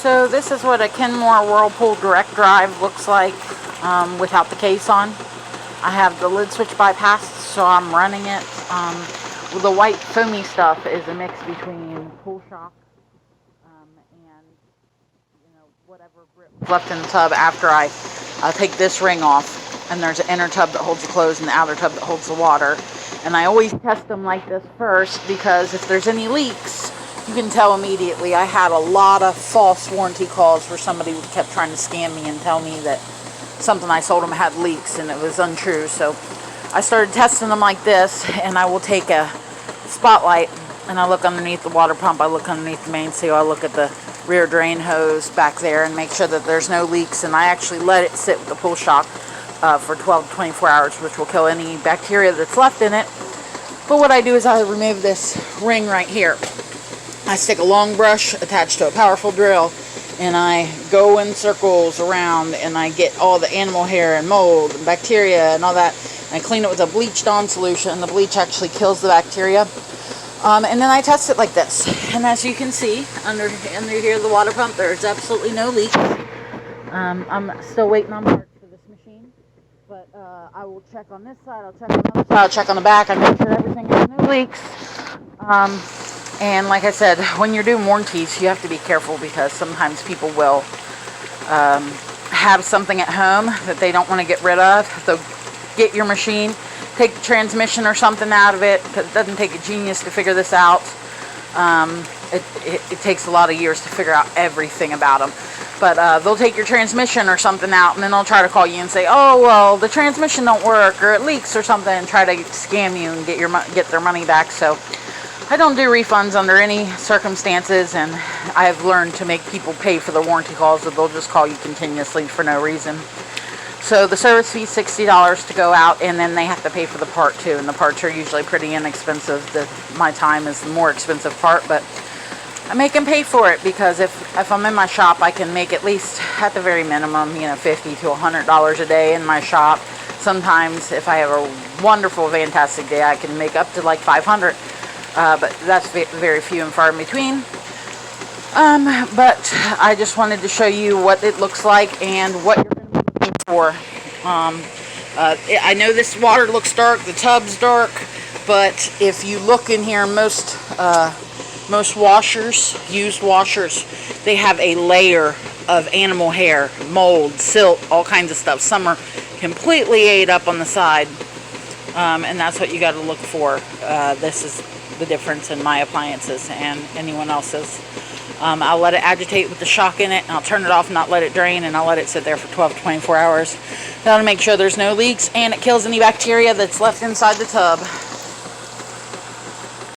So this is what a Kenmore Whirlpool Direct Drive looks like without the case on. I have the lid switch bypassed, so I'm running it. The white foamy stuff is a mix between Pool Shock and whatever grip left in the tub after I take this ring off. And there's an inner tub that holds the clothes and the outer tub that holds the water. And I always test them like this first, because if there's any leaks, you can tell immediately. I had a lot of false warranty calls where somebody kept trying to scam me and tell me that something I sold them had leaks, and it was untrue. So I started testing them like this, and I will take a spotlight and I look underneath the water pump, I look underneath the main seal, I look at the rear drain hose back there and make sure that there's no leaks, and I actually let it sit with the Pool Shock for 12 to 24 hours, which will kill any bacteria that's left in it. But what I do is I remove this ring right here. I stick a long brush attached to a powerful drill, and I go in circles around, and I get all the animal hair and mold and bacteria and all that, and I clean it with a bleached on solution, and the bleach actually kills the bacteria. And then I test it like this, and as you can see under here the water pump, there's absolutely no leaks. I'm still waiting on parts for this machine, but I will check on this side, I'll check on the other side, I'll check on the back, I make sure everything has no leaks. And like I said, when you're doing warranties, you have to be careful, because sometimes people will have something at home that they don't want to get rid of. So get your machine, take the transmission or something out of it, because it doesn't take a genius to figure this out. It takes a lot of years to figure out everything about them. But they'll take your transmission or something out, and then they'll try to call you and say, oh, well, the transmission don't work, or it leaks or something, and try to scam you and get their money back. So I don't do refunds under any circumstances, and I've learned to make people pay for the warranty calls, that they'll just call you continuously for no reason. So the service fee is $60 to go out, and then they have to pay for the part too, and the parts are usually pretty inexpensive. My time is the more expensive part, but I make them pay for it, because if I'm in my shop, I can make at least, at the very minimum, $50 to $100 a day in my shop. Sometimes if I have a wonderful, fantastic day, I can make up to like 500. But that's very few and far in between. But I just wanted to show you what it looks like and what you're going to be looking for. I know this water looks dark, the tub's dark, but if you look in here, most washers, used washers, they have a layer of animal hair, mold, silt, all kinds of stuff. Some are completely ate up on the side, and that's what you got to look for. This is the difference in my appliances and anyone else's. I'll let it agitate with the shock in it, and I'll turn it off, not let it drain, and I'll let it sit there for 12 to 24 hours. That'll make sure there's no leaks, and it kills any bacteria that's left inside the tub.